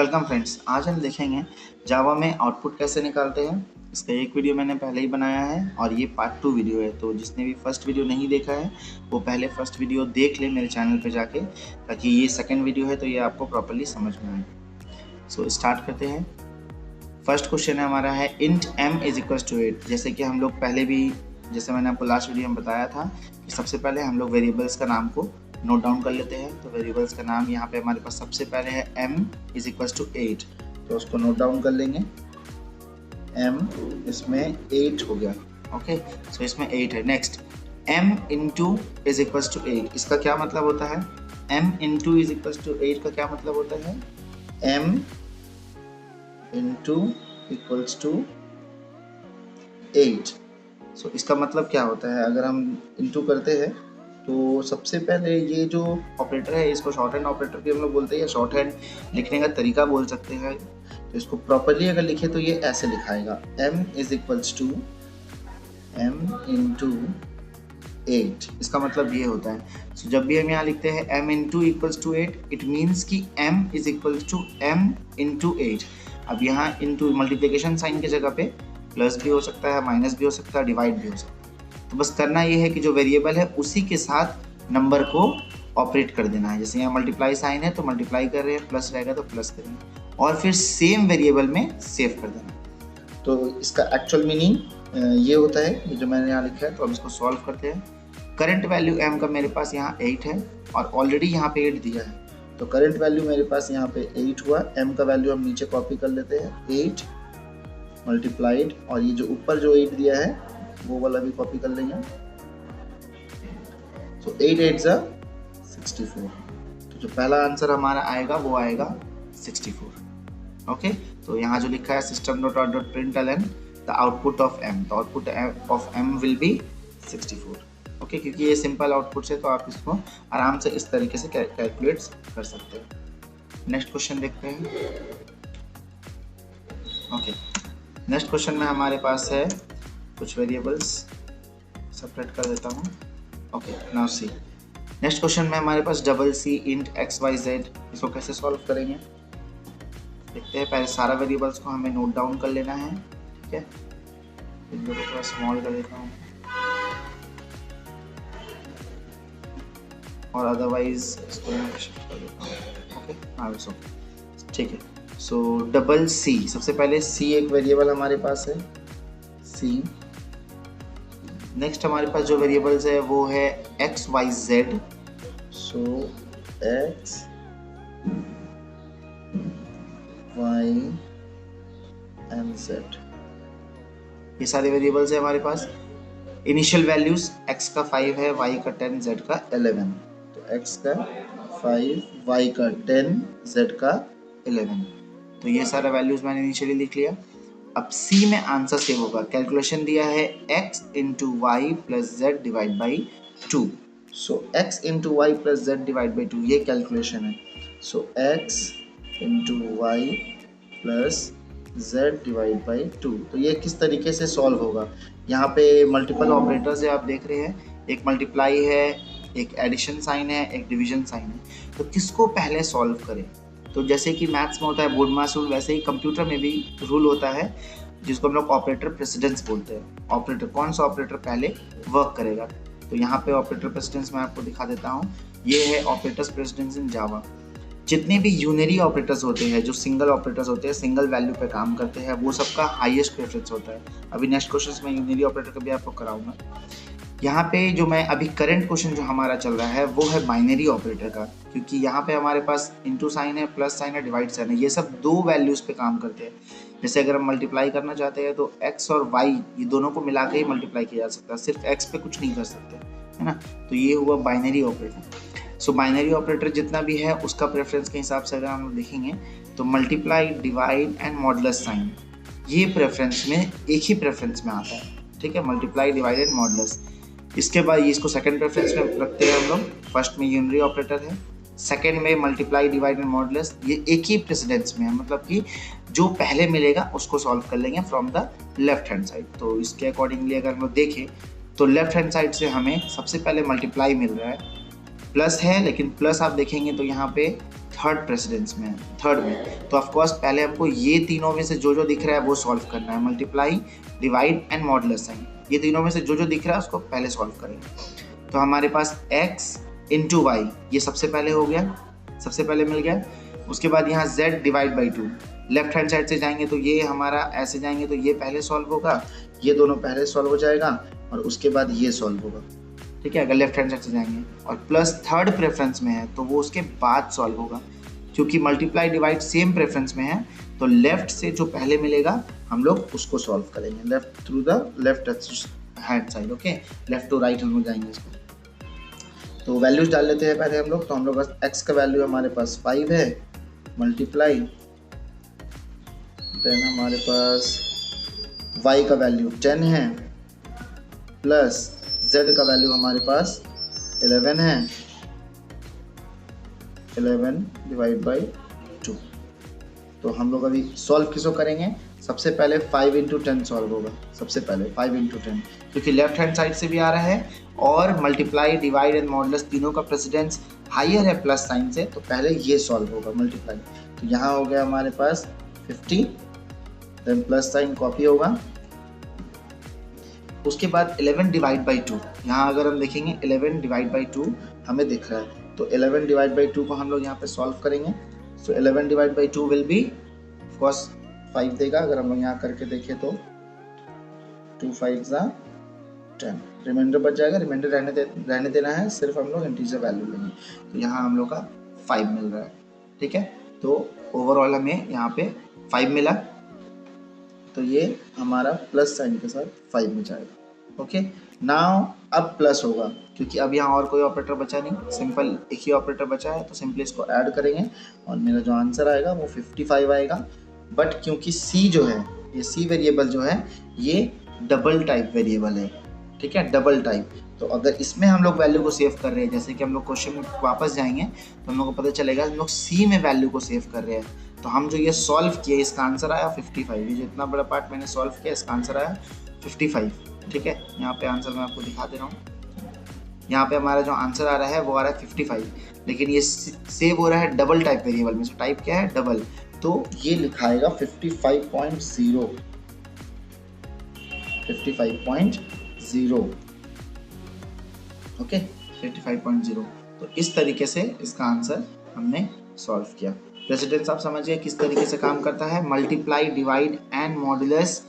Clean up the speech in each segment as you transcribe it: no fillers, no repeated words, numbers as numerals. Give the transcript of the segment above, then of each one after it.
Welcome friends, आज हम देखेंगे जावा में आउटपुट कैसे निकालते हैं। इसका एक वीडियो मैंने पहले ही बनाया है और ये पार्ट 2 वीडियो है। तो जिसने भी फर्स्ट वीडियो नहीं देखा है वो पहले फर्स्ट वीडियो देख ले मेरे चैनल पे जाके, ताकि ये सेकंड वीडियो है तो ये आपको प्रॉपर्ली समझ में आए। सो स्टार्ट करते हैं। फर्स्ट क्वेश्चन है हमारा है int m is equals to 8। जैसे कि हम लोग पहले भी, जैसे मैंने आपको लास्ट वीडियो में बताया था कि सबसे पहले हम लोग वेरिएबल्स का नाम को नोट डाउन कर लेते हैं। तो वेरिएबल्स का नाम यहाँ पे हमारे पास सबसे पहले है m इज इक्वल्स टू 8, तो उसको नोट डाउन कर लेंगे। m इसमें 8 हो गया, ओके। सो इसमें 8 है। Next m into is equals to 8, इसका क्या मतलब होता है? m into is equals to 8 का क्या मतलब होता है? m into equals to 8। So इसका मतलब क्या होता है? अगर हम इंटू करते हैं तो सबसे पहले ये जो ऑपरेटर है इसको शॉर्ट हैंड ऑपरेटर भी हम लोग बोलते हैं, या शॉर्ट हैंड लिखने का तरीका बोल सकते हैं। तो इसको प्रॉपरली अगर लिखे तो ये ऐसे लिखाएगा, m is equals to m into 8। इसका मतलब ये होता है। सो जब भी हम यहाँ लिखते हैं m into equals to 8, it means कि m is equals to m into 8। अब यहाँ इंटू मल्टीप्लिकेशन साइन की जगह पे प्लस भी हो सकता है, माइनस भी हो सकता है, डिवाइड भी हो सकता है। तो बस करना ये है कि जो वेरिएबल है उसी के साथ नंबर को ऑपरेट कर देना है। जैसे यहाँ मल्टीप्लाई साइन है तो मल्टीप्लाई कर रहे हैं, प्लस रहेगा तो प्लस करेंगे, और फिर सेम वेरिएबल में सेव कर देना। तो इसका एक्चुअल मीनिंग ये होता है, ये जो मैंने यहाँ लिखा है। तो अब इसको सॉल्व करते हैं। करंट वैल्यू m का मेरे पास यहाँ 8 है और ऑलरेडी यहाँ पे 8 दिया है, तो करंट वैल्यू मेरे पास यहाँ पे 8 हुआ। m का वैल्यू हम नीचे कॉपी कर लेते हैं, 8 मल्टीप्लाइड, और ये जो ऊपर जो 8 दिया है वो वाला भी कॉपी कर लेंगे। तो 8 8 जा 64, तो जो पहला आंसर हमारा आएगा वो आएगा 64। ओके, तो यहाँ जो लिखा है system.out.println the output of m, the output of m will be 64। Okay, क्योंकि ये सिंपल आउटपुट है तो आप इसको आराम से इस तरीके से कैलकुलेट कर सकते हैं। नेक्स्ट क्वेश्चन देखते हैं। ओके, नेक्स्ट क्वेश्चन में हमारे पास है कुछ वेरिएबल्स, सेपरेट कर देता हूँ। Okay, now see. Next question में हमारे पास double C int x Y z, इसको कैसे सॉल्व करेंगे देखते हैं। पहले सारा वेरिएबल्स को हमें नोट डाउन कर लेना है, ठीक है। इनको थोड़ा स्मॉल कर देता हूँ, और अदरवाइज इसको शिफ्ट कर देता हूँ। ओके, हाँ सो ठीक है। सो डबल सी, सबसे पहले सी एक वेरिएबल हमारे पास है, सी। नेक्स्ट हमारे पास जो वेरिएबल्स है वो है X Y Z. So X Y and Z, ये सारे वेरिएबल्स है हमारे पास। इनिशियल वैल्यूज एक्स का 5 है, वाई का 10, जेड का 11। तो एक्स का 5, वाई का 10, जेड का 11। तो ये सारा वैल्यूज मैंने इनिशियली लिख लिया। अब C में आंसर सेव होगा। कैलकुलेशन दिया है x into Y plus Z divide by 2। So x into Y plus Z divide by 2 ये कैलकुलेशन है। So x into Y plus Z divide by 2। तो ये किस तरीके से सॉल्व होगा? यहाँ पे मल्टीपल ऑपरेटर्स है, आप देख रहे हैं। एक मल्टीप्लाई है, एक एडिशन साइन है, एक डिवीजन साइन है। तो किसको पहले सॉल्व करें? तो जैसे कि मैथ्स में होता है बोर्ड मास रूल, वैसे ही कंप्यूटर में भी रूल होता है जिसको हम लोग ऑपरेटर प्रेसिडेंस बोलते हैं। ऑपरेटर, कौन सा ऑपरेटर पहले वर्क करेगा। तो यहाँ पे ऑपरेटर प्रेसिडेंस मैं आपको दिखा देता हूँ। ये है ऑपरेटर्स प्रेसिडेंस इन जावा। जितने भी यूनरी ऑपरेटर्स होते हैं, जो सिंगल ऑपरेटर्स होते हैं, सिंगल वैल्यू पे काम करते हैं, वो सबका हाईएस्ट प्रेफरेंस होता है। अभी नेक्स्ट क्वेश्चन में यूनरी ऑपरेटर का भी आपको कराऊंगा। यहाँ पे जो मैं अभी करंट क्वेश्चन जो हमारा चल रहा है वो है बाइनरी ऑपरेटर का, क्योंकि यहाँ पे हमारे पास इंटू साइन है, प्लस साइन है, डिवाइड साइन है। ये सब दो वैल्यूज पे काम करते हैं। जैसे अगर हम मल्टीप्लाई करना चाहते हैं तो x और y ये दोनों को मिला के ही मल्टीप्लाई किया जा सकता है, सिर्फ x पे कुछ नहीं कर सकते, है ना। तो ये हुआ बाइनरी ऑपरेटर। सो बाइनरी ऑपरेटर जितना भी है उसका प्रेफरेंस के हिसाब से अगर हम देखेंगे तो multiply, divide and modulus sign, ये प्रेफरेंस में एक ही प्रेफरेंस में आता है, ठीक है। Multiply, divide and modulus. इसके बाद ये इसको सेकंड प्रेफरेंस में रखते हैं हम लोग। फर्स्ट में यूनरी ऑपरेटर है, सेकंड में मल्टीप्लाई, डिवाइड एंड मॉडुलस, ये एक ही प्रेसिडेंस में है। मतलब कि जो पहले मिलेगा उसको सॉल्व कर लेंगे from the left hand side. तो इसके अकॉर्डिंगली अगर हम लोग देखें तो लेफ्ट हैंड साइड से हमें सबसे पहले मल्टीप्लाई मिल रहा है, प्लस है, लेकिन प्लस आप देखेंगे तो यहाँ पे थर्ड प्रेसिडेंस में है, थर्ड में। तो ऑफकोर्स पहले हमको ये तीनों में से जो जो दिख रहा है वो सॉल्व करना है, multiply, divide and modulus sign, ये तीनों में से जो जो दिख रहा है उसको पहले सॉल्व करेंगे। तो हमारे पास x इंटू वाई ये सबसे पहले हो गया, सबसे पहले मिल गया। उसके बाद यहाँ z divide by 2, left hand side से जाएंगे तो ये हमारा ऐसे जाएंगे तो ये पहले सॉल्व होगा, ये दोनों पहले सॉल्व हो जाएगा और उसके बाद ये सॉल्व होगा, ठीक है, अगर लेफ्ट हैंड साइड से जाएंगे। और प्लस थर्ड प्रेफरेंस में है तो वो उसके बाद सॉल्व होगा, क्योंकि मल्टीप्लाई डिवाइड सेम प्रेफरेंस में है तो लेफ्ट से जो पहले मिलेगा हम लोग उसको सॉल्व करेंगे, left through the left hand side, okay, left to right हम लोग जाएंगे इसको। तो वैल्यूज डाल लेते हैं पहले हम लोग। तो हम लोग x का वैल्यू हमारे पास 5 है, मल्टीप्लाई, देन हमारे पास y का वैल्यू 10 है, प्लस z का वैल्यू हमारे पास 11 है, 11 डिवाइड बाई 2। तो हम लोग अभी सॉल्व किसको करेंगे, सबसे पहले 5 इंटू 10 सॉल्व होगा, सबसे पहले 5 इंटू 10, क्योंकि लेफ्ट हैंड साइड से भी आ रहा है और मल्टीप्लाई, डिवाइड एंड मॉडुलस तीनों का प्रेसिडेंस हायर है प्लस साइन से, तो पहले ये सॉल्व होगा मल्टीप्लाई। तो यहाँ हो गया हमारे पास 50, देन प्लस साइन कॉपी होगा। उसके बाद 11 डिवाइड बाई 2, यहाँ अगर हम देखेंगे 11 डिवाइड बाई 2 हमें दिख रहा है, तो 11 डिवाइड बाई 2 को हम लोग यहाँ पे सॉल्व करेंगे। सो 11 divide by 2 will be of course 5 देगा, अगर हम लोग यहाँ करके देखें तो 2 5 ज़ा 10, रिमाइंडर बच जाएगा, रिमाइंडर रहने देना है, सिर्फ हम लोग इंटीजर वैल्यू लेंगे। तो यहाँ हम लोग का 5 मिल रहा है, ठीक है। तो ओवरऑल हमें यहाँ पे 5 मिला, तो ये हमारा प्लस साइन के साथ 5 में जाएगा, ओके। नाउ अब प्लस होगा, क्योंकि अब यहाँ और कोई ऑपरेटर बचा नहीं, सिंपल एक ही ऑपरेटर बचा है, तो सिंपली इसको ऐड करेंगे और मेरा जो आंसर आएगा वो 55 आएगा। बट क्योंकि c जो है, ये c वेरिएबल जो है ये डबल टाइप वेरिएबल है, ठीक है, डबल टाइप। तो अगर इसमें हम लोग वैल्यू को सेव कर रहे हैं, जैसे कि हम लोग क्वेश्चन में वापस जाएंगे तो हम लोग को पता चलेगा हम लोग c में वैल्यू को सेव कर रहे हैं। तो हम जो ये सॉल्व किए इसका आंसर आया 55, ये जो इतना बड़ा पार्ट मैंने सॉल्व किया इसका आंसर आया 55, ठीक है। यहाँ पे आंसर मैं आपको दिखा दे रहा हूँ, यहाँ पे हमारा जो आंसर आ रहा है वो आ रहा है 55, लेकिन ये सेव हो रहा है डबल टाइप वेरिएबल में। टाइप क्या है, डबल, तो ये लिखाएगा 55.0, 55.0, ओके, 55.0। तो इस तरीके से इसका आंसर हमने सॉल्व किया। प्रेसिडेंस आप समझिए किस तरीके से काम करता है, मल्टीप्लाई, डिवाइड एंड मॉडुलस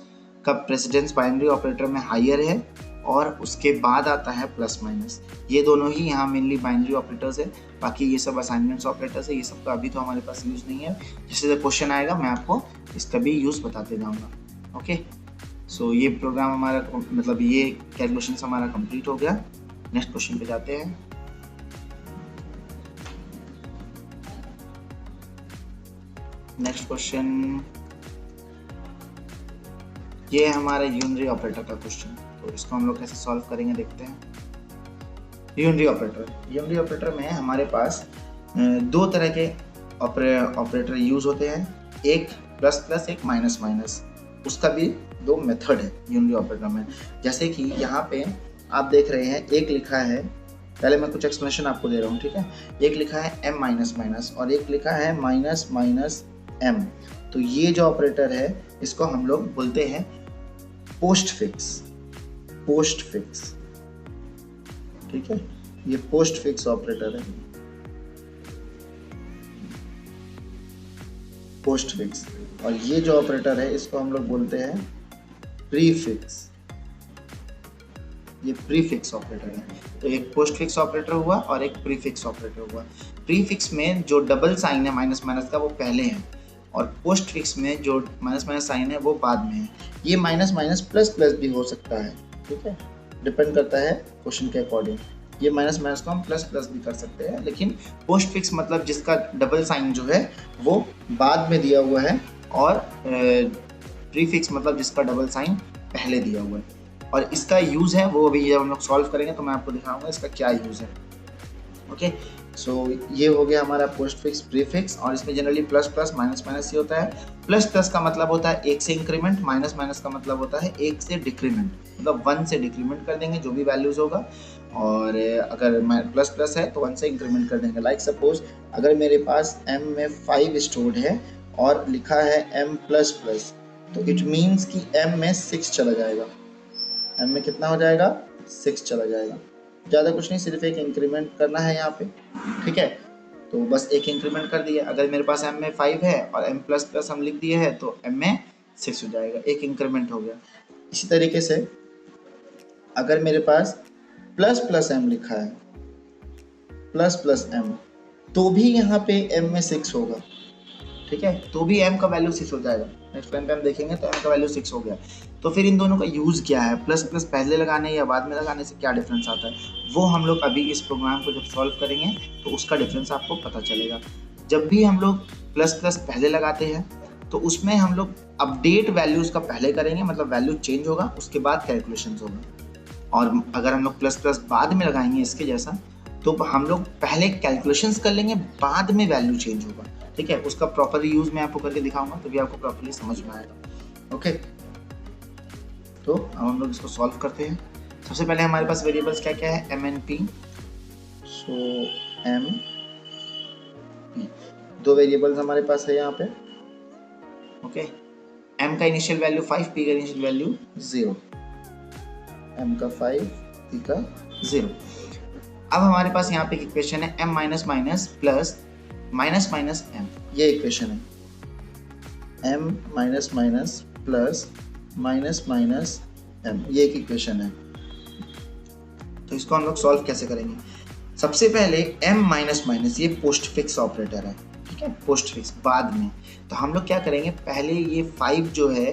का प्रेसिडेंस बाइनरी ऑपरेटर में हायर है और उसके बाद आता है प्लस माइनस, ये दोनों ही यहाँ मेनली बाइनरी ऑपरेटर्स है, बाकी ये सब असाइनमेंट्स ऑपरेटर्स है, ये सब का अभी तो हमारे पास यूज़ नहीं है। जैसे क्वेश्चन आएगा मैं आपको इसका भी यूज़ बताते जाऊँगा, ओके। सो ये प्रोग्राम हमारा, मतलब ये कैलकुलेशन हमारा कंप्लीट हो गया। नेक्स्ट क्वेश्चन पे जाते हैं। नेक्स्ट क्वेश्चन ये है हमारा यूनरी ऑपरेटर का क्वेश्चन, तो इसको हम लोग कैसे सॉल्व करेंगे देखते हैं। यूनरी ऑपरेटर में हमारे पास दो तरह के ऑपरेटर यूज होते हैं, एक प्लस प्लस, एक माइनस माइनस। उसका भी दो मेथड है यूनरी ऑपरेटर में। जैसे कि यहाँ पे आप देख रहे हैं, एक लिखा है, पहले मैं कुछ एक्सप्लेनेशन आपको दे रहा हूँ, ठीक है। एक लिखा है m माइनस माइनस और एक लिखा है माइनस माइनस m। तो ये जो ऑपरेटर है इसको हम लोग बोलते हैं पोस्ट फिक्स, ठीक है। ये पोस्ट फिक्स ऑपरेटर है, पोस्ट फिक्स। और ये जो ऑपरेटर है इसको हम लोग बोलते हैं प्रीफिक्स, ये प्रीफिक्स ऑपरेटर है। तो एक पोस्ट फिक्स ऑपरेटर हुआ और एक प्रीफिक्स ऑपरेटर हुआ। प्रीफिक्स में जो डबल साइन है माइनस माइनस का वो पहले है, और पोस्ट फिक्स में जो माइनस माइनस साइन है वो बाद में है। ये माइनस माइनस प्लस प्लस भी हो सकता है, ठीक है, डिपेंड करता है क्वेश्चन के अकॉर्डिंग। ये माइनस माइनस को हम प्लस प्लस भी कर सकते हैं, लेकिन पोस्ट फिक्स मतलब जिसका डबल साइन जो है वो बाद में दिया हुआ है, और प्रीफिक्स मतलब जिसका डबल साइन पहले दिया हुआ है। और इसका यूज़ है वो अभी जब हम लोग सॉल्व करेंगे तो मैं आपको दिखाऊंगा इसका क्या यूज़ है। ओके, सो ये हो गया हमारा पोस्ट फिक्स प्रीफिक्स। और इसमें generally plus plus minus minus ही होता है। प्लस प्लस का मतलब होता है एक से इंक्रीमेंट, माइनस माइनस का मतलब होता है एक से डिक्रीमेंट, मतलब 1 से डिक्रीमेंट कर देंगे जो भी वैल्यूज होगा, और अगर प्लस प्लस है तो 1 से इंक्रीमेंट कर देंगे। लाइक सपोज अगर मेरे पास m में 5 स्टोर्ड है और लिखा है m प्लस प्लस, तो इट मीन्स कि m में 6 चला जाएगा। m में कितना हो जाएगा? 6 चला जाएगा। ज़्यादा कुछ नहीं, सिर्फ एक इंक्रीमेंट करना है यहाँ पे, ठीक है। तो बस एक इंक्रीमेंट कर दिया। अगर मेरे पास m में 5 है और m प्लस प्लस हम लिख दिए हैं तो m में 6 हो जाएगा, एक इंक्रीमेंट हो गया। इसी तरीके से अगर मेरे पास प्लस प्लस m लिखा है, प्लस प्लस m, तो भी यहाँ पे m में 6 होगा, ठीक है, तो भी m का वैल्यू 6 हो जाएगा। नेक्स्ट लाइन पे हम देखेंगे तो m का वैल्यू 6 हो गया। तो फिर इन दोनों का यूज़ क्या है, प्लस प्लस पहले लगाने या बाद में लगाने से क्या डिफरेंस आता है, वो हम लोग अभी इस प्रोग्राम को जब सॉल्व करेंगे तो उसका डिफरेंस आपको पता चलेगा। जब भी हम लोग प्लस प्लस पहले लगाते हैं तो उसमें हम लोग अपडेट वैल्यूज़ का पहले करेंगे, मतलब वैल्यू चेंज होगा, उसके बाद कैलकुलेशन होगा। और अगर हम लोग प्लस प्लस बाद में लगाएंगे इसके जैसा, तो हम लोग पहले कैलकुलेशंस कर लेंगे, बाद में वैल्यू चेंज होगा, ठीक है। उसका प्रॉपर यूज मैं आपको करके दिखाऊंगा तभी आपको प्रॉपर्ली समझ में आएगा। ओके, तो अब हम लोग इसको सॉल्व करते हैं। सबसे पहले हमारे पास वेरिएबल्स क्या क्या है, m and p। So m p, दो वेरिएबल्स हमारे पास है यहाँ पे। ओके, m का इनिशियल वैल्यू 5, p का इनिशियल वैल्यू 0। m का 5, p का 0। अब हमारे पास यहाँ पे इक्वेशन है m minus minus plus minus minus m, ये इक्वेशन है m minus minus plus minus minus m, ये एक इक्वेशन है। तो इसको हम लोग सॉल्व कैसे करेंगे? सबसे पहले m माइनस माइनस ये पोस्ट फिक्स ऑपरेटर है, ठीक है, पोस्ट फिक्स बाद में। तो हम लोग क्या करेंगे, पहले ये 5 जो है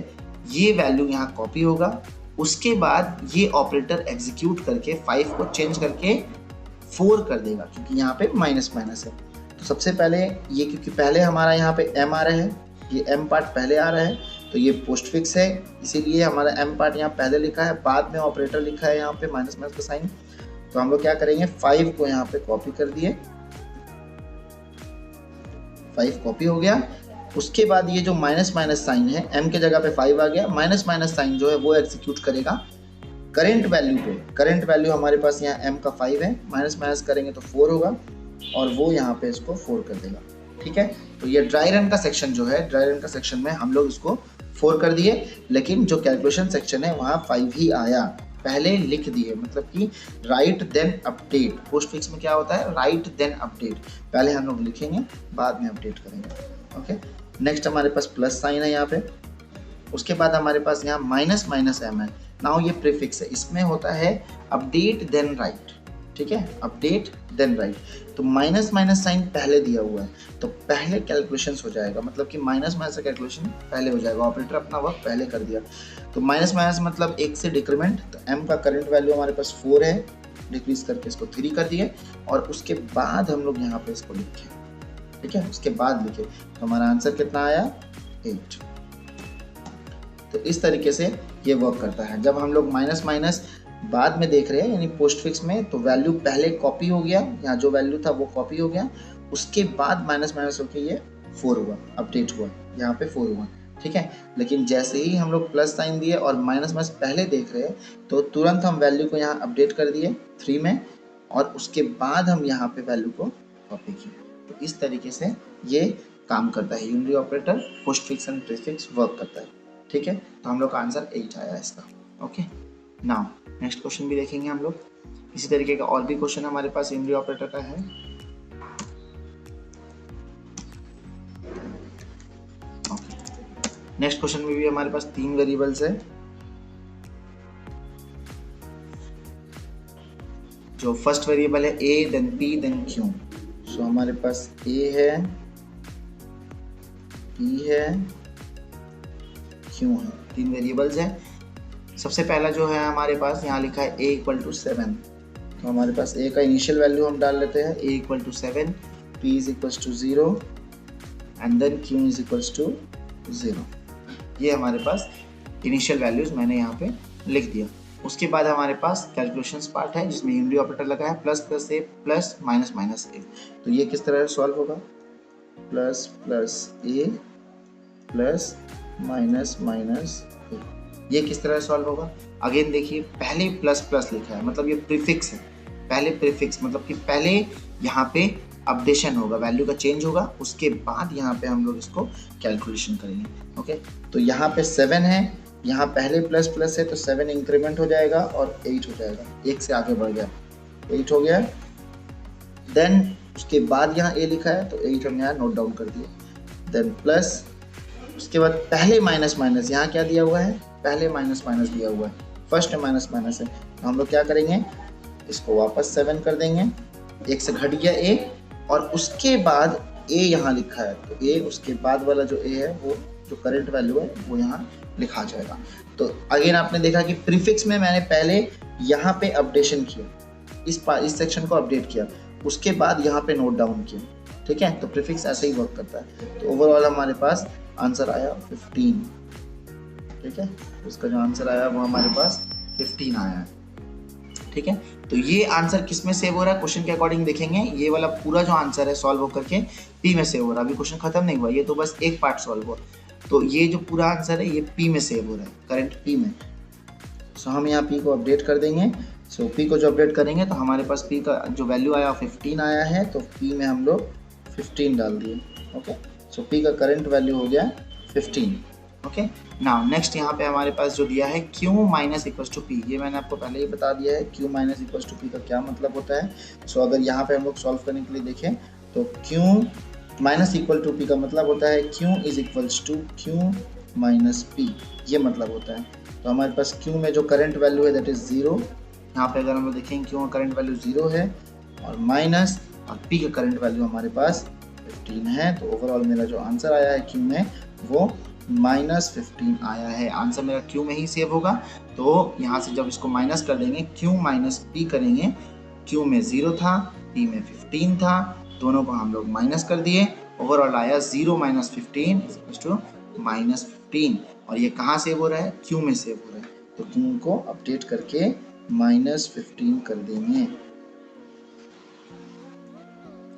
ये वैल्यू यहाँ कॉपी होगा, उसके बाद ये ऑपरेटर एग्जीक्यूट करके 5 को चेंज करके 4 कर देगा, क्योंकि यहाँ पे माइनस माइनस है। तो सबसे पहले ये, क्योंकि पहले हमारा यहाँ पे m आ रहा है, ये m पार्ट पहले आ रहा है, तो ये पोस्ट फिक्स है, इसीलिए हमारा m पार्ट यहाँ पहले लिखा है, बाद में ऑपरेटर लिखा है यहाँ पे माइनस माइनस का साइन। तो हम लोग क्या करेंगे, 5 को यहाँ पे कॉपी कर दिए, 5 कॉपी हो गया। उसके बाद ये जो माइनस माइनस साइन है, m के जगह पे 5 आ गया, माइनस माइनस साइन जो है वो एग्जीक्यूट करेगा करेंट वैल्यू पे। करेंट वैल्यू हमारे पास यहाँ m का 5 है, माइनस माइनस करेंगे तो 4 होगा, और वो यहाँ पे इसको 4 कर देगा, ठीक है। तो ये ड्राई रन का सेक्शन जो है, ड्राई रन का सेक्शन में हम लोग इसको 4 कर दिए, लेकिन जो कैलकुलेशन सेक्शन है वहाँ 5 ही आया, पहले लिख दिए, मतलब कि right then update. Postfix में क्या होता है, राइट देन अपडेट, पहले हम लोग लिखेंगे बाद में अपडेट करेंगे। ओके, नेक्स्ट हमारे पास प्लस साइन है यहाँ पे, उसके बाद हमारे पास यहाँ माइनस माइनस m है। नाउ ये प्रीफिक्स है, इसमें होता है अपडेट देन राइट, ठीक है, अपडेट देन राइट। तो माइनस माइनस साइन पहले दिया हुआ है, तो पहले कैलकुलेशंस हो जाएगा, मतलब कि माइनस माइनस का कैलकुलेशन पहले हो जाएगा, ऑपरेटर अपना वर्क पहले कर दिया। तो माइनस माइनस मतलब 1 से डिक्रीमेंट, तो m का करंट वैल्यू हमारे पास 4 है, डिक्रीज करके इसको 3 कर दिए, और उसके बाद हम लोग यहाँ पे इसको लिखे, ठीक है, उसके बाद लिखे, तो हमारा आंसर कितना आया, 8। तो इस तरीके से ये वर्क करता है। जब हम लोग माइनस माइनस बाद में देख रहे हैं, यानी पोस्ट फिक्स में, तो वैल्यू पहले कॉपी हो गया, यहाँ जो वैल्यू था वो कॉपी हो गया, उसके बाद माइनस माइनस होके ये 4 हुआ, अपडेट हुआ, यहाँ पे 4 हुआ, ठीक है। लेकिन जैसे ही हम लोग प्लस साइन दिए और माइनस माइनस पहले देख रहे हैं, तो तुरंत हम वैल्यू को यहाँ अपडेट कर दिए 3 में, और उसके बाद हम यहाँ पे वैल्यू को कॉपी किए। तो इस तरीके से ये काम करता है, unitary operator post fix and prefix work करता है, ठीक है। तो हम लोग का आंसर 8 आया इसका। ओके, नाउ नेक्स्ट क्वेश्चन भी देखेंगे हम लोग। इसी तरीके का और भी क्वेश्चन हमारे पास यूनिटरी ऑपरेटर का है। नेक्स्ट क्वेश्चन में भी हमारे पास 3 वेरिएबल्स है। जो फर्स्ट वेरिएबल है a, then p, then q। So हमारे पास a है, p है, q है, 3 वेरिएबल्स हैं। सबसे पहला जो है हमारे पास यहाँ लिखा है a = 7। तो हमारे पास a का इनिशियल वैल्यू हम डाल लेते हैं, a = 7, p = 0 and then q = 0। ये हमारे पास इनिशियल वैल्यूज मैंने यहाँ पे लिख दिया। उसके बाद हमारे पास कैलकुलेशंस पार्ट है जिसमें यूनिटी ऑपरेटर लगा है, प्लस प्लस ए प्लस माइनस माइनस ए। तो ये किस तरह सॉल्व होगा, प्लस प्लस ए प्लस माइनस माइनस ए, ये किस तरह सॉल्व होगा। अगेन देखिए पहले प्लस प्लस लिखा है, मतलब ये प्रीफिक्स है, पहले प्रीफिक्स मतलब कि पहले यहाँ पे अपडेशन होगा, वैल्यू का चेंज होगा, उसके बाद यहाँ पे हम लोग इसको कैलकुलेशन करेंगे। ओके, तो यहाँ पे 7 है, यहाँ पहले प्लस प्लस है तो 7 इंक्रीमेंट हो जाएगा और 8 हो जाएगा, 1 से आगे बढ़ गया, 8 हो गया। देन उसके बाद यहाँ ए लिखा है तो 8 हमने यहाँ नोट डाउन कर दिया। देन प्लस, उसके बाद पहले माइनस माइनस, यहाँ क्या दिया हुआ है, पहले माइनस माइनस दिया हुआ है, फर्स्ट माइनस माइनस है, तो हम लोग क्या करेंगे, इसको वापस 7 कर देंगे, 1 से घट गया ए, और उसके बाद ए यहाँ लिखा है तो ए, उसके बाद वाला जो ए है वो जो करंट वैल्यू है वो यहाँ लिखा जाएगा। तो अगेन आपने देखा कि प्रीफिक्स में मैंने पहले यहाँ पे अपडेशन किया, इस सेक्शन को अपडेट किया, उसके बाद यहाँ पे नोट डाउन किया, ठीक है। तो प्रीफिक्स ऐसे ही वर्क करता है। तो ओवरऑल हमारे पास आंसर आया 15, ठीक है, उसका जो आंसर आया वो हमारे पास 15 आया है, ठीक है। तो ये आंसर किस में सेव हो रहा है, क्वेश्चन के अकॉर्डिंग देखेंगे, ये वाला पूरा जो आंसर है सॉल्व होकर के पी में सेव हो रहा है। अभी क्वेश्चन खत्म नहीं हुआ, ये तो बस एक पार्ट सॉल्व हुआ, तो ये जो पूरा आंसर है ये पी में सेव हो रहा है, करंट पी में। सो हम यहाँ पी को अपडेट कर देंगे। सो पी को जो अपडेट करेंगे तो हमारे पास पी का जो वैल्यू आया 15 आया है, तो पी में हम लोग 15 डाल दिए। ओके, सो पी का करंट वैल्यू हो गया 15। ओके, नाउ नेक्स्ट यहाँ पे हमारे पास जो दिया है Q minus equals to P, ये मैंने आपको पहले ही बता दिया है Q minus equals to P का क्या मतलब होता है। सो अगर यहाँ पे हम लोग सॉल्व करने के लिए देखें तो Q minus equal to P का मतलब होता है Q is equals to Q minus P, ये मतलब होता है। तो हमारे पास Q में जो करंट वैल्यू है दैट इज 0, यहाँ पे अगर हम लोग देखें Q का करंट वैल्यू 0 है और माइनस, और P का करंट वैल्यू हमारे पास 15 है। तो ओवरऑल मेरा जो आंसर आया है Q में वो -15 आया है। आंसर मेरा Q में ही सेव होगा। तो यहाँ से जब इसको माइनस कर देंगे, Q माइनस P करेंगे, Q में 0 था, P में 15 था, दोनों को हम लोग माइनस कर दिए, ओवरऑल आया 0 माइनस 15 इक्वल्स टू -15। और ये कहाँ सेव हो रहा है, Q में सेव हो रहा है। तो Q को अपडेट करके -15 कर देंगे।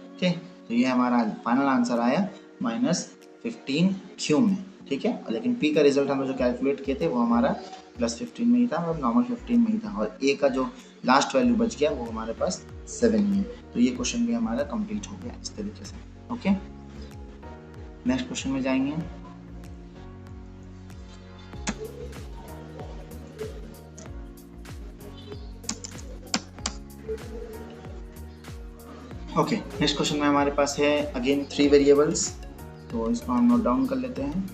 ओके, तो ये हमारा फाइनल आंसर आया -15 Q में, ठीक है। लेकिन P का रिजल्ट हम लोग जो कैलकुलेट किए थे वो हमारा +15 में ही था, मतलब नॉर्मल 15 में ही था, और A का जो लास्ट वैल्यू बच गया वो हमारे पास 7 में है। तो ये क्वेश्चन भी हमारा कंप्लीट हो गया इस तरीके से। ओके, नेक्स्ट क्वेश्चन में जाएंगे। ओके, नेक्स्ट क्वेश्चन में हमारे पास है अगेन 3 वेरिएबल्स, तो इसको हम नोट डाउन कर लेते हैं।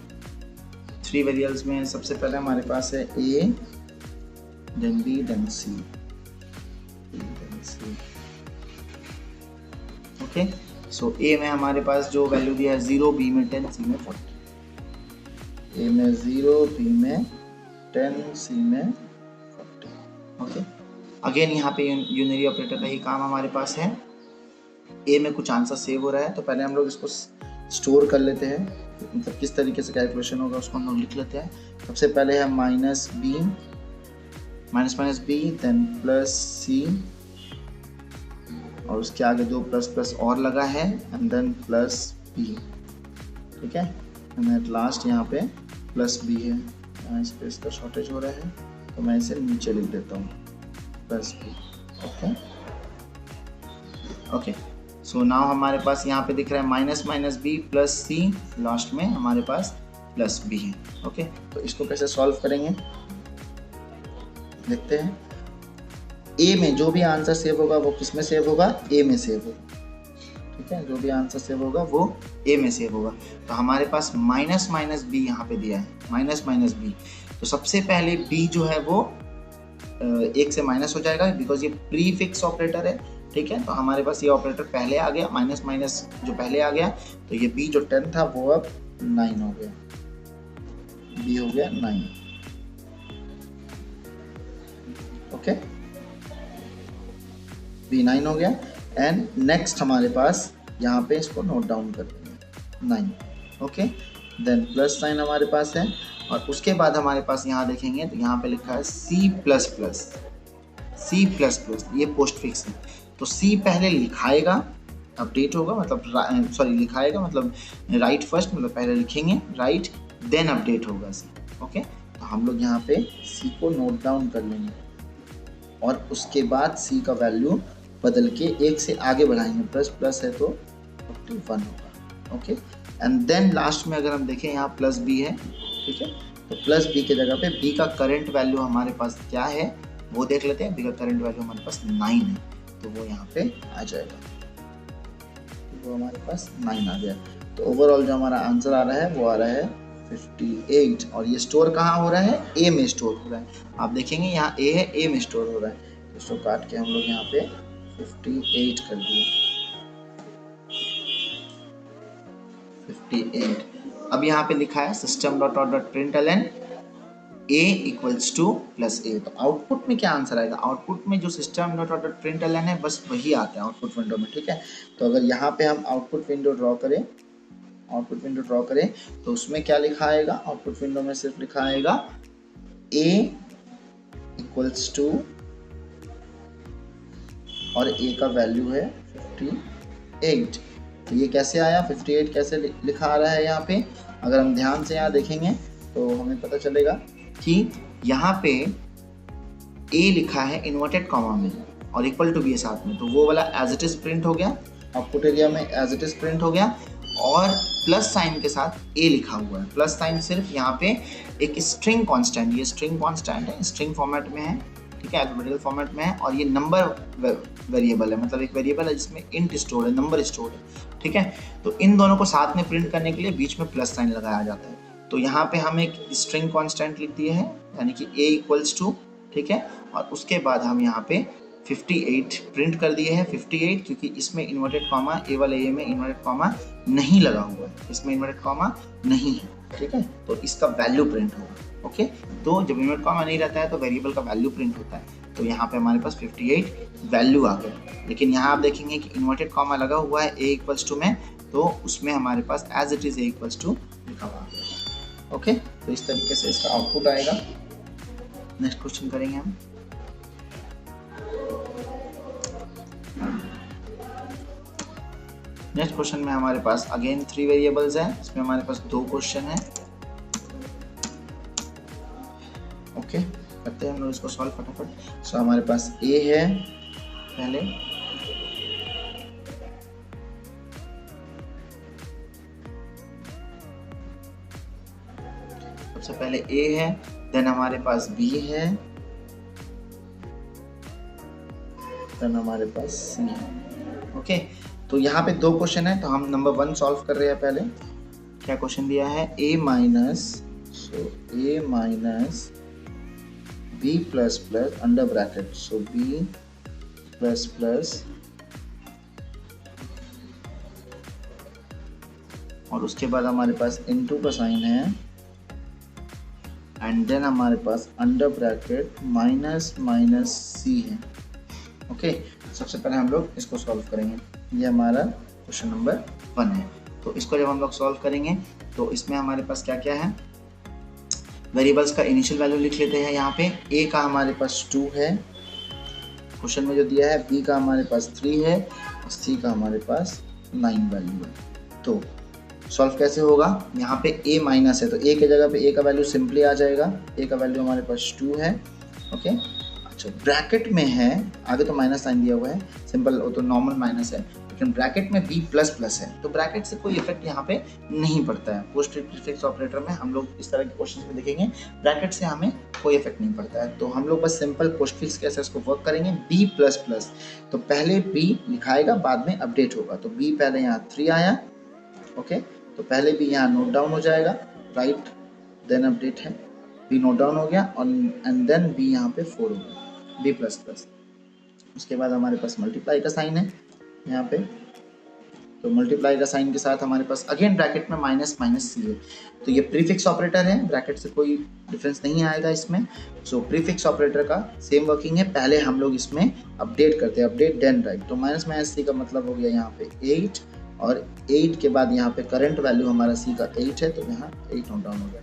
3 वेरिएबल्स में सबसे पहले हमारे पास है A, then B, then C। Okay, so A में हमारे पास जो वैल्यू दिया है 0, B में 10, C में 40। A में 0, B में 10, C में 40। ओके, अगेन यहाँ पे यूनरी ऑपरेटर का ही काम हमारे पास है। A में कुछ आंसर सेव हो रहा है, तो पहले हम लोग इसको स्टोर कर लेते हैं, मतलब किस तरीके से कैलकुलेशन होगा उसको हम लोग लिख लेते हैं। सबसे पहले है minus minus B, then plus C, और उसके आगे 2 प्लस प्लस और लगा है, एंड देन प्लस बी, ठीक है। एंड एट लास्ट यहाँ पे प्लस बी है, यहाँ स्पेस का शॉर्टेज हो रहा है तो मैं इसे नीचे लिख देता हूँ, plus B. Okay okay, so now हमारे पास यहाँ पे दिख रहा है minus B plus C, last में हमारे पास प्लस बी है। ओके, तो इसको कैसे सॉल्व करेंगे देखते हैं। ए में जो भी आंसर सेव होगा वो किस में सेव होगा, ए में सेव होगा, ठीक है। जो भी आंसर सेव होगा वो ए में सेव होगा। तो हमारे पास माइनस बी यहाँ पे दिया है, माइनस बी, तो सबसे पहले बी जो है वो 1 से माइनस हो जाएगा, बिकॉज ये प्रीफिक्स ऑपरेटर है, ठीक है। तो हमारे पास ये ऑपरेटर पहले आ गया, माइनस माइनस जो पहले आ गया, तो ये b जो 10 था वो अब 9 हो गया, b हो गया 9। ओके, b 9 हो गया। एंड नेक्स्ट हमारे पास यहाँ पे इसको नोट डाउन कर देंगे 9। ओके, देन प्लस साइन हमारे पास है, और उसके बाद हमारे पास यहाँ देखेंगे तो यहाँ पे लिखा है C++, ये पोस्ट फिक्स है। तो C पहले लिखाएगा, अपडेट होगा, मतलब सॉरी लिखाएगा मतलब राइट फर्स्ट, मतलब पहले लिखेंगे राइट देन अपडेट होगा C। ओके, तो हम लोग यहाँ पे C को नोट डाउन कर लेंगे और उसके बाद C का वैल्यू बदल के 1 से आगे बढ़ाएंगे, प्लस प्लस है तो 41 होगा। ओके, एंड देन लास्ट में अगर हम देखें यहाँ प्लस B है, ठीक है, तो प्लस B के जगह पे B का करंट वैल्यू हमारे पास क्या है वो देख लेते हैं। B का करंट वैल्यू हमारे पास 9 है, तो वो यहाँ पे आ जाएगा, वो हमारे पास 9 आ गया। तो ओवरऑल जो हमारा आंसर आ रहा है वो आ रहा है 58। और ये स्टोर कहाँ हो रहा है? A में स्टोर हो रहा है। आप देखेंगे यहाँ A है, A में स्टोर हो रहा है, तो इसको काट के हम लोग यहाँ पे 58 कर दिए, 58। अब यहाँ पे लिखा है system.out.println A equals two plus A। तो आउटपुट में क्या आंसर आएगा? आउटपुट में जो system.out.println है बस वही आता है आउटपुट विंडो में, ठीक है। तो अगर यहाँ पे हम आउटपुट विंडो ड्रॉ करें तो उसमें क्या लिखा आएगा? आउटपुट विंडो में सिर्फ लिखा आएगा A इक्वल्स टू, और A का वैल्यू है 58। तो ये कैसे आया? 58 कैसे लिखा आ रहा है यहाँ पे? अगर हम ध्यान से यहाँ देखेंगे तो हमें पता चलेगा कि यहाँ पे A लिखा है इन्वर्टेड कॉमा में और इक्वल टू B है साथ में, तो वो वाला एज इट इज प्रिंट हो गया, आउटपुट एरिया में एज इट इज प्रिंट हो गया, और प्लस साइन के साथ A लिखा हुआ है। प्लस साइन सिर्फ यहाँ पे एक स्ट्रिंग कांस्टेंट, ये स्ट्रिंग कांस्टेंट है, स्ट्रिंग फॉर्मेट में है, ठीक है, अल्फाबेटिकल फॉर्मेट में है, और ये नंबर वेरिएबल है, मतलब एक वेरिएबल है जिसमें इंट स्टोर है, नंबर स्टोर है, ठीक है। तो इन दोनों को साथ में प्रिंट करने के लिए बीच में प्लस साइन लगाया जाता है। तो यहाँ पे हम एक स्ट्रिंग कांस्टेंट लिख दिए हैं, यानी कि A इक्वल्स टू, ठीक है, और उसके बाद हम यहाँ पे 58 प्रिंट कर दिए हैं। 58 क्योंकि इसमें इन्वर्टेड कॉमा, A वाले A में इन्वर्टेड कॉमा नहीं लगा हुआ है, इसमें इन्वर्टेड कॉमा नहीं है, ठीक है, तो इसका वैल्यू प्रिंट होगा। ओके, तो जब इन्वर्टेड कॉमा नहीं रहता है तो वेरिएबल का वैल्यू प्रिंट होता है। तो यहाँ पे हमारे पास 58 वैल्यू आ गया, लेकिन यहाँ आप देखेंगे कि इन्वर्टेड कॉमा लगा हुआ है A इक्वल्स टू में, तो उसमें हमारे पास as it is A equals to लिखा हुआ है। ओके, तो इस तरीके से इसका आउटपुट आएगा। नेक्स्ट क्वेश्चन करेंगे हम। नेक्स्ट क्वेश्चन में हमारे पास अगेन 3 वेरिएबल्स हैं, इसमें हमारे पास 2 क्वेश्चन हैं। ओके, करते हैं हम लोग इसको सॉल्व फटाफट। सो हमारे पास A है पहले, सबसे पहले A है, देन हमारे पास B है, देन हमारे पास C है। ओके, तो यहाँ पे 2 क्वेश्चन है, तो हम नंबर 1 सॉल्व कर रहे हैं। पहले क्या क्वेश्चन दिया है? A minus B plus plus under bracket, so B plus plus, और उसके बाद हमारे पास इनटू का साइन है, एंड देन हमारे पास under bracket minus minus C है। ओके, सबसे पहले हम लोग इसको सॉल्व करेंगे। ये हमारा क्वेश्चन नंबर 1 है। तो इसको जब हम लोग सॉल्व करेंगे तो इसमें हमारे पास क्या क्या है? वेरिएबल्स का इनिशियल वैल्यू लिख लेते हैं। यहाँ पे A का हमारे पास 2 है, क्वेश्चन में जो दिया है, B का हमारे पास 3 है, और C का हमारे पास 9 वैल्यू है। तो सॉल्व कैसे होगा? यहाँ पे A माइनस है, तो A के जगह पे A का वैल्यू सिंपली आ जाएगा। A का वैल्यू हमारे पास 2 है। ओके, अच्छा, ब्रैकेट में है, आगे तो माइनस साइन दिया हुआ है, सिंपल वो तो नॉर्मल माइनस है, लेकिन ब्रैकेट में B प्लस प्लस है, तो ब्रैकेट से कोई इफेक्ट यहाँ पे नहीं पड़ता है। पोस्ट प्रीफिक्स ऑपरेटर में हम लोग इस तरह के क्वेश्चन में देखेंगे, ब्रैकेट से हमें कोई इफेक्ट नहीं पड़ता है। तो हम लोग बस सिंपल पोस्टफिक्स कैसे इसको वर्क करेंगे, B प्लस प्लस, तो पहले B लिखाएगा, बाद में अपडेट होगा। तो B पहले यहाँ 3 आया, ओके, तो पहले B यहाँ नोट डाउन हो जाएगा, राइट देन अपडेट है, B नोट डाउन हो गया, और एंड देन B यहाँ पे 4 होगा, B प्लस प्लस। उसके बाद हमारे पास मल्टीप्लाई का साइन है यहाँ पे, तो मल्टीप्लाई का साइन के साथ हमारे पास अगेन ब्रैकेट में माइनस माइनस C है। तो ये प्रीफिक्स ऑपरेटर है, ब्रैकेट से कोई डिफरेंस नहीं आएगा इसमें। सो प्रीफिक्स ऑपरेटर का सेम वर्किंग है, पहले हम लोग इसमें अपडेट करते हैं, अपडेट देन राइट। तो माइनस माइनस C का मतलब हो गया यहाँ पे 8, और 8 के बाद यहाँ पे करंट वैल्यू हमारा सी का 8 है, तो यहाँ 8 नोट डाउन हो गया।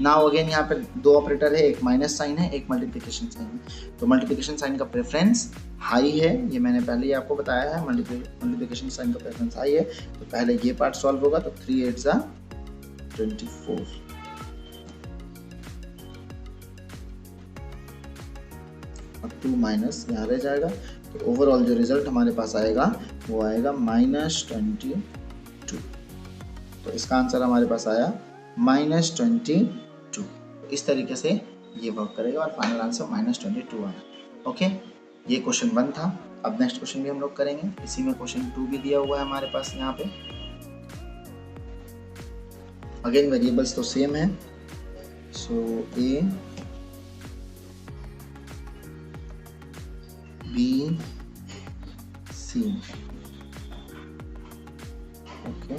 नाउ अगेन यहाँ पे दो ऑपरेटर है, एक माइनस साइन है, एक मल्टीप्लिकेशन साइन है। तो मल्टीप्लिकेशन साइन का प्रेफरेंस हाई है, ये मैंने पहले ही आपको बताया है, मल्टीप्लिकेशन साइन का प्रेफरेंस हाई है। तो पहले ये पार्ट सॉल्व होगा, तो 3 8 जा 24 और 2 माइनस यहाँ रह जाएगा। तो ओवरऑल जो रिजल्ट हमारे पास आएगा वो आएगा -22। तो इसका आंसर हमारे पास आया -22। इस तरीके से ये वर्क करेगा और फाइनल आंसर -22 आया। ओके, ये क्वेश्चन 1 था। अब नेक्स्ट क्वेश्चन भी हम लोग करेंगे, इसी में क्वेश्चन 2 भी दिया हुआ है हमारे पास यहाँ पे। अगेन वेरिएबल्स तो सेम है, सो ए बी सी। ओके,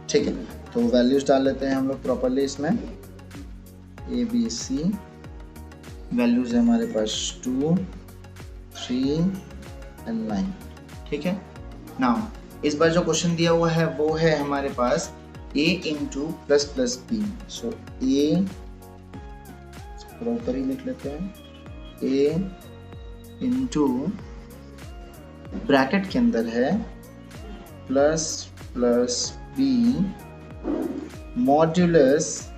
ठीक है, तो वैल्यूज डाल लेते हैं हम लोग प्रॉपरली इसमें। ए बी सी वैल्यूज है हमारे पास 2 3 एंड 9। ठीक है, नाउ इस बार जो क्वेश्चन दिया हुआ है वो है हमारे पास a into plus plus B. So a ऊपर ही लिख लेते हैं, a इंटू ब्रैकेट के अंदर है प्लस प्लस बी मॉड्यूलस,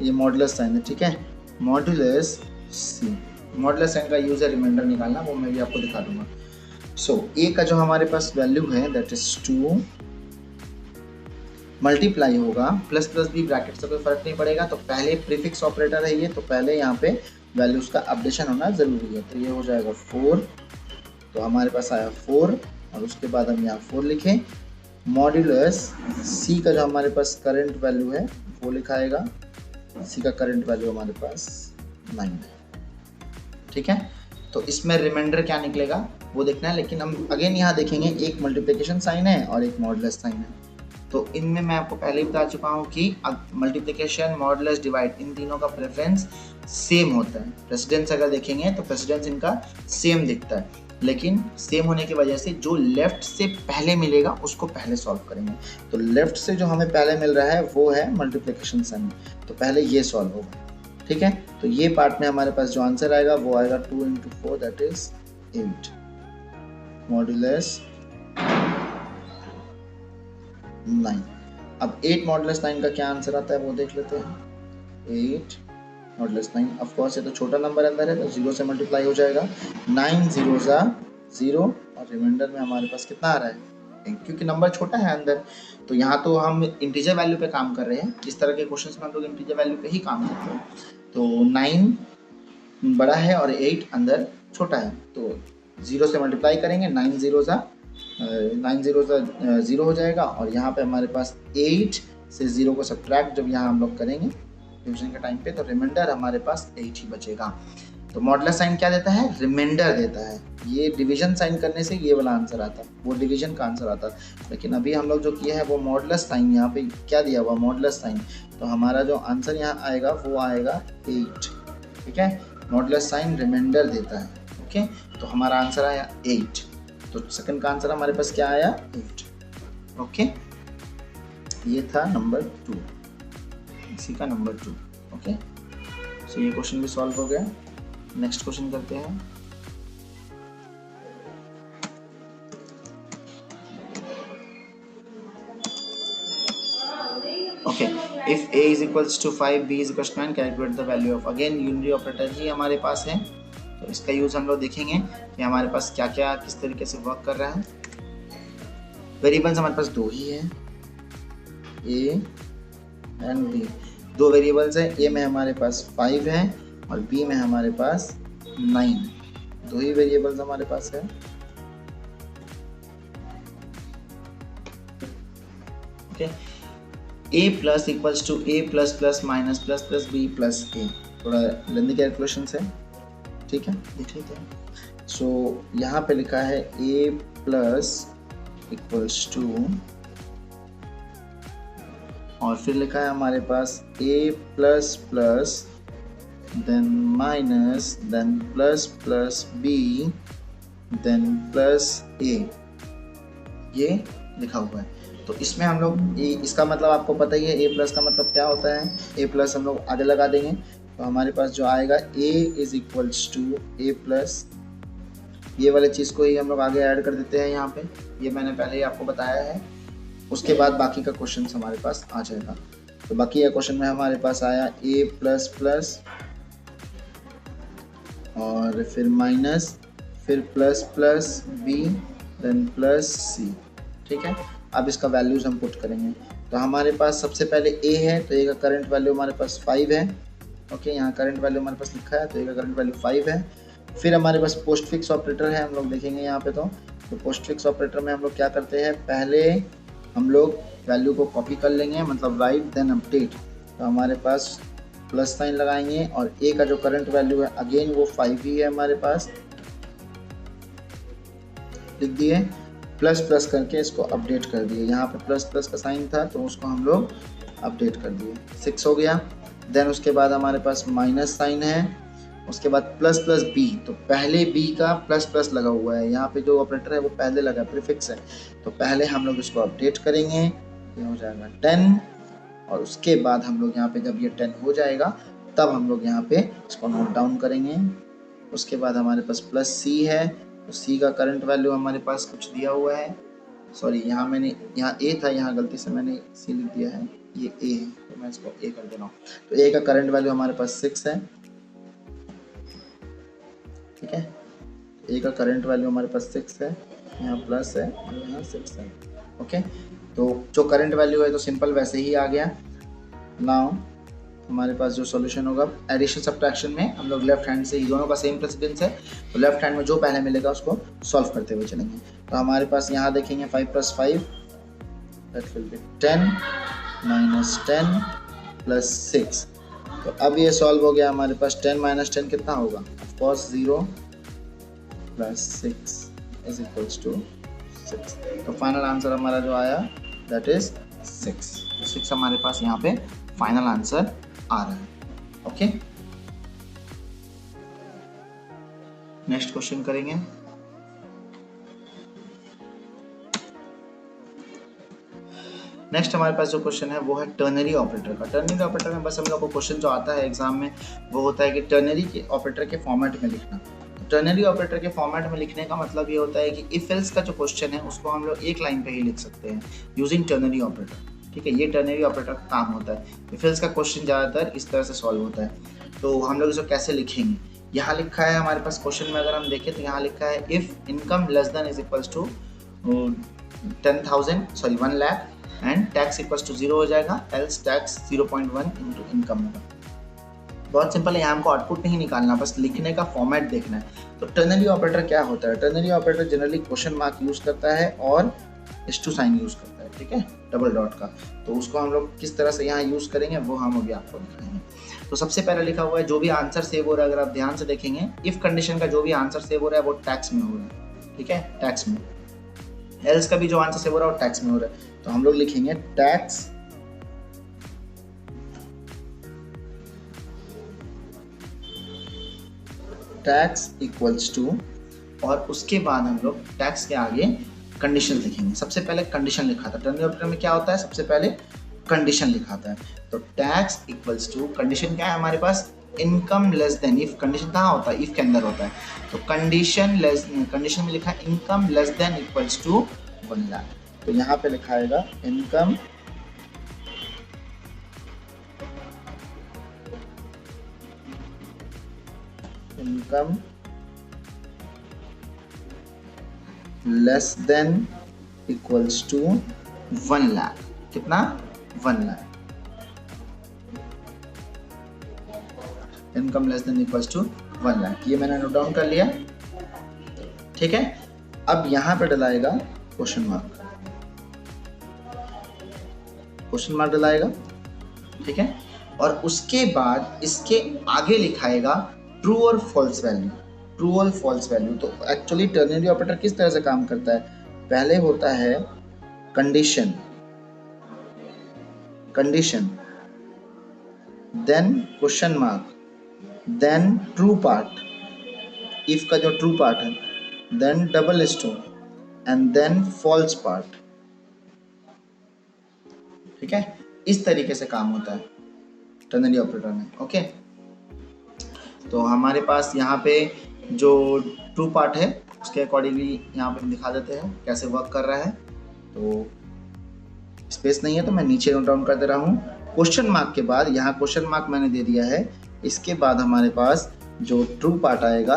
ये मॉड्यूलस साइन है, ठीक है, मॉड्यूलस सी। मॉड्यूलस साइन का यूज है रिमाइंडर निकालना, वो मैं भी आपको दिखा दूंगा। सो ए का जो हमारे पास वैल्यू है दैट इज 2 मल्टीप्लाई होगा प्लस प्लस बी, ब्रैकेट से कोई फर्क नहीं पड़ेगा, तो पहले प्रीफिक्स ऑपरेटर है ये, तो पहले यहाँ पे वैल्यूज का अपडेशन होना जरूरी है। तो ये हो जाएगा 4, तो हमारे पास आया 4 और उसके बाद हम यहाँ 4 लिखें। मॉड्यूलस सी का जो हमारे पास करंट वैल्यू है वो लिखाएगा, सी का करंट वैल्यू हमारे पास 9 है। ठीक है, तो इसमें रिमाइंडर क्या निकलेगा वो देखना है, लेकिन हम अगेन यहाँ देखेंगे एक मल्टीप्लिकेशन साइन है और एक मॉड्यूलस साइन है। तो इनमें मैं आपको पहले ही बता चुका हूँ कि मल्टीप्लिकेशन मॉड्यूलस डिवाइड इन तीनों का प्रेफरेंस सेम होता है। प्रेसिडेंस अगर देखेंगे तो प्रेसिडेंस इनका सेम दिखता है, लेकिन सेम होने की वजह से जो लेफ्ट से पहले मिलेगा उसको पहले सॉल्व करेंगे। तो लेफ्ट से जो हमें पहले मिल रहा है वो है मल्टीप्लिकेशन साइन, तो पहले ये सॉल्व होगा। ठीक है, तो ये पार्ट में हमारे पास जो आंसर आएगा वो आएगा 2 इंटू 4 दैट इज 8 मॉड्यूलस 9। अब 8 मॉड्यूलस 9 का क्या आंसर आता है वो देख लेते हैं। 8 मॉड्यूलस 9, ऑफ कोर्स ये तो छोटा नंबर अंदर है तो 0 से मल्टीप्लाई हो जाएगा। 9 0 जा 0 और रिमाइंडर में हमारे पास कितना आ रहा है, क्योंकि नंबर छोटा है अंदर, तो यहाँ तो हम इंटीजर वैल्यू पे काम कर रहे हैं। इस तरह के क्वेश्चंस में हम लोग इंटीजर वैल्यू पे ही काम करते हैं। तो 9 बड़ा है और 8 अंदर छोटा है, तो 0 से मल्टीप्लाई करेंगे, 9 0 जा 0 हो जाएगा। और यहाँ पे हमारे पास 8 से 0 को सब्ट्रैक्ट जब यहाँ हम लोग करेंगे डिवीजन के टाइम पे, तो रिमाइंडर हमारे पास 8 ही बचेगा। तो मॉडुलस साइन क्या देता है, रिमाइंडर देता है। ये डिवीजन साइन करने से ये वाला आंसर आता, वो डिवीजन का आंसर आता, लेकिन अभी हम लोग जो किया है वो मॉडुलस साइन, यहाँ पे क्या दिया हुआ मॉडुलस साइन, तो हमारा जो आंसर यहाँ आएगा वो आएगा 8। ठीक है, मॉडुलस साइन रिमाइंडर देता है। ओके, तो हमारा आंसर आया 8, तो सेकंड का आंसर हमारे पास क्या आया 8। ओके, ये था नंबर 2, इसी का नंबर 2। ओके, सो ये क्वेश्चन भी सॉल्व हो गया। नेक्स्ट क्वेश्चन करते हैं। Okay, if a is equals to 5, b is equals to 9, calculate the value of, again unitary operator ही हमारे पास है, तो इसका यूज हम लोग देखेंगे कि हमारे पास क्या क्या किस तरीके से वर्क कर रहा है। वेरिएबल्स हमारे पास दो ही है, a एंड b, दो वेरिएबल्स है। a में हमारे पास 5 है और b में हमारे पास 9, दो ही वेरिएबल्स हमारे पास है। Okay, a plus equals to a plus plus minus plus plus b plus a, थोड़ा लेंदी कैलकुलेशन है। ठीक है, देख लेते हैं। सो यहाँ पे लिखा है a प्लस इक्वल्स टू, और फिर लिखा है हमारे पास a plus plus then minus then plus plus b then plus A, ये लिखा हुआ है। तो इसमें हम लोग इसका मतलब आपको पता ही है, ए प्लस का मतलब क्या होता है। ए प्लस हम लोग आगे लगा देंगे तो हमारे पास जो आएगा A is equals to A plus, ये वाले चीज़ को ही हम लोग आगे ऐड कर देते हैं यहाँ पे, ये मैंने पहले ही आपको बताया है। उसके बाद बाकी का क्वेश्चन हमारे पास आ जाएगा। तो बाकी का क्वेश्चन में हमारे पास आया ए प्लस प्लस और फिर माइनस, फिर plus plus B, then plus C. ठीक है, अब इसका वैल्यूज हम पुट करेंगे। तो हमारे पास सबसे पहले ए है, तो ए का करंट वैल्यू हमारे पास 5 है। ओके, यहाँ करंट वैल्यू हमारे पास लिखा है, तो ए का करंट वैल्यू 5 है। फिर हमारे पास पोस्ट फिक्स ऑपरेटर है, हम लोग देखेंगे यहाँ पे। तो पोस्ट फिक्स ऑपरेटर में हम लोग क्या करते हैं, पहले हम लोग वैल्यू को कॉपी कर लेंगे, मतलब राइट देन अपडेट। तो हमारे पास प्लस साइन लगाएंगे और ए का जो करंट वैल्यू है अगेन वो 5 ही है हमारे पास, लिख दिए। प्लस प्लस करके इसको अपडेट कर दिए, यहाँ पे प्लस प्लस का साइन था तो उसको हम लोग अपडेट कर दिए, 6 हो गया। देन उसके बाद हमारे पास माइनस साइन है, उसके बाद प्लस प्लस बी, तो पहले बी का प्लस प्लस लगा हुआ है, यहाँ पे जो ऑपरेटर है वो पहले लगा, प्रीफिक्स है। तो पहले हम लोग इसको अपडेट करेंगे, ये हो जाएगा 10। और उसके बाद हम लोग यहाँ पे जब ये 10 हो जाएगा तब हम लोग यहाँ पे इसको नोट डाउन करेंगे। उसके बाद हमारे पास प्लस सी है, तो सी का करंट वैल्यू हमारे पास कुछ दिया हुआ है, सॉरी यहाँ ए था, यहाँ गलती से मैंने सी लिख दिया है, ये ए है तो मैं इसको ए कर दे रहा हूँ। तो ए का करंट वैल्यू हमारे पास 6 है। ठीक है, ए का करंट वैल्यू हमारे पास 6 है, यहाँ प्लस है और यहाँ 6 है। ओके, तो जो करंट वैल्यू है तो सिंपल वैसे ही आ गया। नाउ हमारे पास जो सॉल्यूशन होगा एडिशन सब्ट्रैक्शन में हम लोग लेफ्ट हैंड से ही, दोनों का सेम प्रेसिडेंस है, तो लेफ्ट हैंड में जो पहले मिलेगा उसको सॉल्व करते हुए चलेंगे। तो हमारे पास यहाँ देखेंगे 5 + 5 that will be 10 minus 10 plus 6। तो अब ये सॉल्व हो गया हमारे पास। 10 माइनस 10 कितना होगा, of course 0 plus 6 is equals to 6। तो फाइनल आंसर हमारा जो आया दैट इज 6। तो 6 हमारे पास यहाँ पे फाइनल आंसर आ रहा है। ओके, नेक्स्ट क्वेश्चन करेंगे। नेक्स्ट हमारे पास जो क्वेश्चन है वो है टर्नरी ऑपरेटर का। टर्नरी ऑपरेटर में बस हम लोग को क्वेश्चन जो आता है एग्जाम में वो होता है कि टर्नरी के ऑपरेटर के फॉर्मेट में लिखना। तो टर्नरी ऑपरेटर के फॉर्मेट में लिखने का मतलब ये होता है कि इफ एल्स का जो क्वेश्चन है उसको हम लोग एक लाइन पे ही लिख सकते हैं यूजिंग टर्नरी ऑपरेटर। ठीक है, ये टर्नरी ऑपरेटर का काम होता है। इफ एल्स का क्वेश्चन ज़्यादातर इस तरह से सॉल्व होता है। तो हम लोग इसको कैसे लिखेंगे, यहाँ लिखा है हमारे पास क्वेश्चन में, अगर हम देखें तो यहाँ लिखा है if income less than is equals to 1 lakh and tax equals to 0 हो जाएगा, एल्स टैक्स 0.1 इंटू इनकम होगा। बहुत सिंपल है, यहाँ हमको आउटपुट नहीं निकालना, बस लिखने का फॉर्मेट देखना है। तो टर्नरी ऑपरेटर क्या होता है, ternary operator generally question mark use करता है और *2 साइन यूज करता है। ठीक है, डबल डॉट का। तो उसको हम लोग किस तरह से यहाँ यूज करेंगे वो हम अभी आपको दिखाएंगे। तो सबसे पहले लिखा हुआ है जो भी आंसर सेव हो रहा है, अगर आप ध्यान से देखेंगे इफ कंडीशन का जो भी आंसर सेव हो रहा है वो टैक्स में हो रहा है। ठीक है, टैक्स में। एल्स का भी जो आंसर सेव हो रहा है वो टैक्स में हो रहा है। तो हम लोग लिखेंगे टैक्स इक्वल्स टू, और उसके बाद हम लोग टैक्स के आगे कंडीशन लिखेंगे। सबसे पहले कंडीशन लिखा था, टर्नरी ऑपरेटर में क्या होता है, सबसे पहले कंडीशन लिखा था। तो टैक्स इक्वल्स टू, कंडीशन क्या है हमारे पास, income less than. If condition कहाँ होता है, इफ के अंदर होता है। तो कंडीशन में लिखा है income less than equals to 1 lakh. तो यहाँ पे लिखा आएगा income less than equals to 1 lakh. कितना, 1 lakh. Income less than equals to 1 lakh, ये मैंने नोट डाउन कर लिया। ठीक है, अब यहाँ पे डलाएगा क्वेश्चन मार्क डलाएगा। ठीक है, और उसके बाद इसके आगे लिखाएगा ट्रू और फॉल्स वैल्यू, ट्रू और फॉल्स वैल्यू। तो एक्चुअली टर्नरी ऑपरेटर किस तरह से काम करता है, पहले होता है condition then question mark then true part, if का जो ट्रू पार्ट है then double stone and then false part। ठीक है, इस तरीके से काम होता है टर्नरी ऑपरेटर में। ओके, तो हमारे पास यहाँ पे जो ट्रू पार्ट है उसके अकॉर्डिंगली यहाँ पे हम दिखा देते हैं कैसे वर्क कर रहा है। तो स्पेस नहीं है तो मैं नीचे नोट डाउन कर दे रहा हूँ। क्वेश्चन मार्क के बाद यहाँ क्वेश्चन मार्क मैंने दे दिया है, इसके बाद हमारे पास जो ट्रू पार्ट आएगा,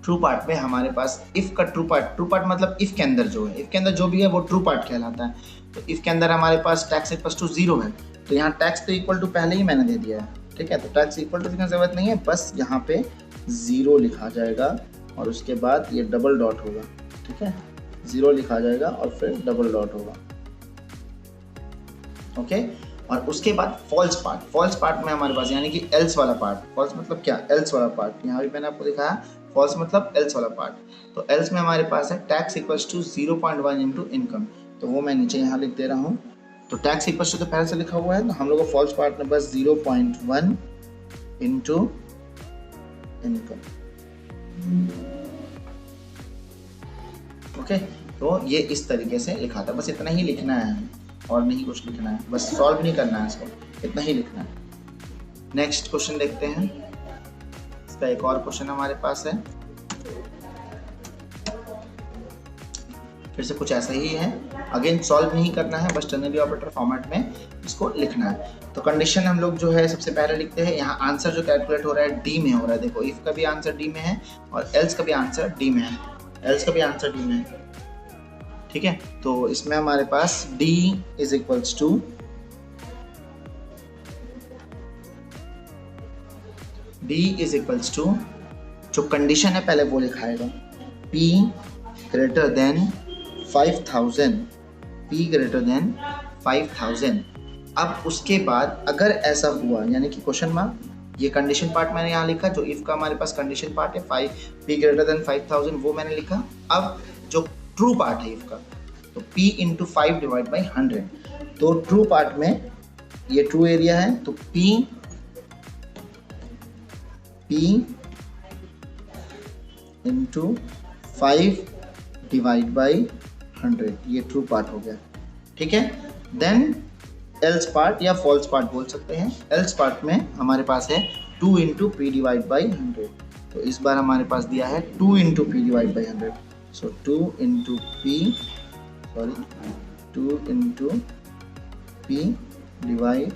ट्रू पार्ट में हमारे पास इफ का ट्रू पार्ट मतलब इफ के अंदर जो है, इफ के अंदर जो भी है वो ट्रू पार्ट कहलाता है। तो इफ के अंदर हमारे पास टैक्स इक्वल टू 0 है, तो यहाँ टैक्स तो इक्वल टू पहले ही मैंने दे दिया है। ठीक है, तो टैक्स इक्वल टू लिखने की जरूरत नहीं है, बस यहाँ पे 0 लिखा जाएगा और उसके बाद ये डबल डॉट होगा। ठीक है, 0 लिखा जाएगा और फिर डबल डॉट होगा। ओके, और उसके बाद फॉल्स पार्ट में हमारे पास यानी कि एल्स वाला पार्ट। फॉल्स मतलब क्या, एल्स वाला पार्ट। यहाँ भी मैंने आपको दिखाया फॉल्स मतलब एल्स वाला पार्ट। तो एल्स में हमारे पास है tax equals to 0.1 into income, तो वो मैं नीचे यहाँ लिख दे रहा हूँ। तो टैक्स इक्वल्स टू तो पहले से लिखा हुआ है, तो हम लोग को फॉल्स पार्ट में बस 0.1 इंटू इनकम। ओके, तो ये इस तरीके से लिखा था, बस इतना ही लिखना है और नहीं कुछ लिखना है, बस सॉल्व नहीं करना है इसको, इतना ही लिखना है। नेक्स्ट क्वेश्चन देखते हैं, इसका एक और क्वेश्चन हमारे पास है, फिर से कुछ ऐसा ही है। अगेन सॉल्व नहीं करना है, बस टर्नरी ऑपरेटर फॉर्मेट में इसको लिखना है। तो कंडीशन हम लोग जो है सबसे पहले लिखते हैं। यहाँ आंसर जो कैलकुलेट हो रहा है डी में हो रहा है। देखो, इफ का भी आंसर डी में है और एल्स का भी आंसर डी में है, ठीक है। तो इसमें हमारे पास d इज इक्वल्स टू जो कंडीशन है पहले वो लिखाएगा, p ग्रेटर देन 5000। अब उसके बाद अगर ऐसा हुआ, यानी कि क्वेश्चन मार्क, ये कंडीशन पार्ट मैंने यहाँ लिखा, जो इफ का हमारे पास कंडीशन पार्ट है p ग्रेटर देन 5000 वो मैंने लिखा। अब जो ट्रू पार्ट है इफ का, तो p इंटू 5 डिवाइड बाई 100। तो ट्रू पार्ट में ये ट्रू एरिया है, तो p इंटू 5 डिवाइड बाई 100, ये ट्रू पार्ट हो गया। ठीक है, देन एल्स पार्ट या फॉल्स पार्ट बोल सकते हैं। एल्स पार्ट में हमारे पास है 2 इंटू पी डिवाइड बाई 100। तो इस बार हमारे पास दिया है 2 into P divide by 100। So 2 into P divide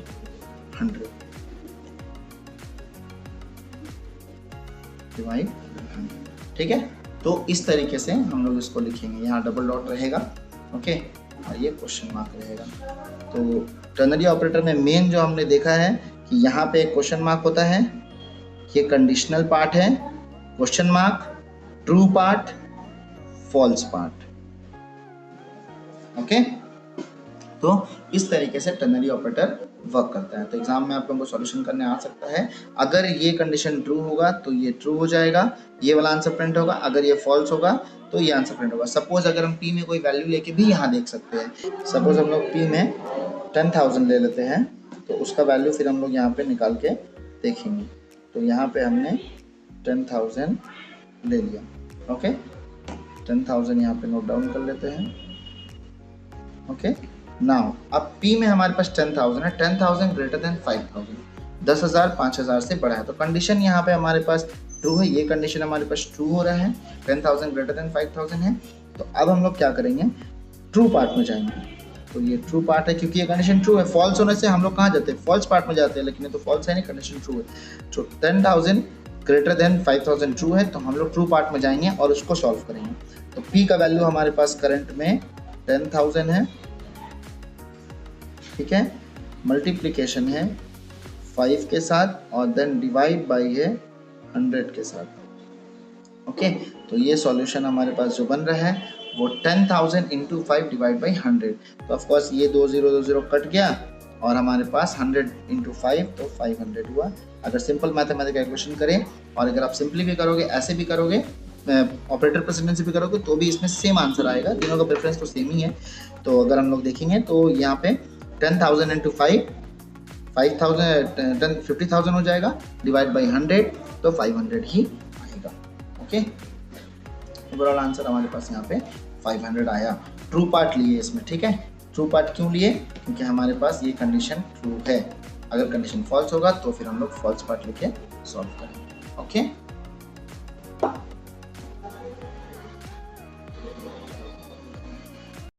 100 ठीक है। तो इस तरीके से हम लोग इसको लिखेंगे, यहाँ डबल डॉट रहेगा, ओके, और ये क्वेश्चन मार्क रहेगा। तो टर्नरी ऑपरेटर में मेन जो हमने देखा है कि यहाँ पे क्वेश्चन मार्क होता है, ये कंडीशनल पार्ट है, question mark, true part, false part, okay. तो इस तरीके से टर्नरी ऑपरेटर वर्क करता है। तो एग्जाम में आप लोगों को सॉल्यूशन करने आ सकता है। अगर ये कंडीशन ट्रू होगा तो ये ट्रू हो जाएगा, ये वाला आंसर प्रिंट होगा। अगर ये फॉल्स होगा तो ये आंसर प्रिंट होगा। सपोज अगर हम पी में कोई वैल्यू लेके भी यहाँ देख सकते हैं। सपोज हम लोग पी में 10,000 ले लेते हैं, तो उसका वैल्यू फिर हम लोग यहाँ पे निकाल के देखेंगे। तो यहाँ पे हमने 10,000 ले लिया, ओके, 10,000 यहाँ पे नोट डाउन कर लेते हैं, ओके। नाउ अब P में हमारे पास 10,000 है, 10,000 ग्रेटर देन 5,000, 10,000 5,000 से बड़ा है। तो कंडीशन यहाँ पे हमारे पास ट्रू है, ये कंडीशन हमारे पास ट्रू हो रहा है, 10,000 ग्रेटर देन 5,000 है। तो अब हम लोग क्या करेंगे, ट्रू पार्ट में जाएंगे। तो ये ट्रू पार्ट है क्योंकि ये कंडीशन ट्रू है। फॉल्स होने से हम लोग कहाँ जाते हैं, फॉल्स पार्ट में जाते हैं, लेकिन ये तो फॉल्स है नहीं, कंडीशन ट्रू है। तो 10,000 ग्रेटर देन 5,000 ट्रू है, तो हम लोग ट्रू पार्ट में जाएंगे और उसको सॉल्व करेंगे। तो P का वैल्यू हमारे पास करंट में 10,000 है, ठीक है, मल्टीप्लिकेशन है 5 के साथ और देन डिवाइड बाई है 100 के साथ, ओके। तो ये सॉल्यूशन हमारे पास जो बन रहा है वो 10,000 इंटू 5 डिवाइड बाई 100। तो ऑफकोर्स ये 2020 कट गया और हमारे पास 100 इंटू 5 तो 500 हुआ। अगर सिंपल मैथमेटिक कैलकुलेशन करें और अगर आप सिंपली भी करोगे, ऐसे भी करोगे, ऑपरेटर प्रेसिडेंस से भी करोगे, तो भी इसमें सेम आंसर आएगा। तीनों का प्रेफरेंस तो सेम ही है। तो अगर हम लोग देखेंगे तो यहाँ पे 10,000 इंटू 50,000 हो जाएगा, डिवाइड बाई 100 तो 500 ही आएगा, ओके। ओवरऑल आंसर हमारे पास यहाँ पे 500 आया। ट्रू पार्ट लिए इसमें, ठीक है। ट्रू पार्ट क्यों लिए? क्योंकि हमारे पास ये कंडीशन ट्रू है। अगर कंडीशन फॉल्स होगा तो फिर हम लोग फॉल्स पार्ट लेके सॉल्व करेंगे। ओके।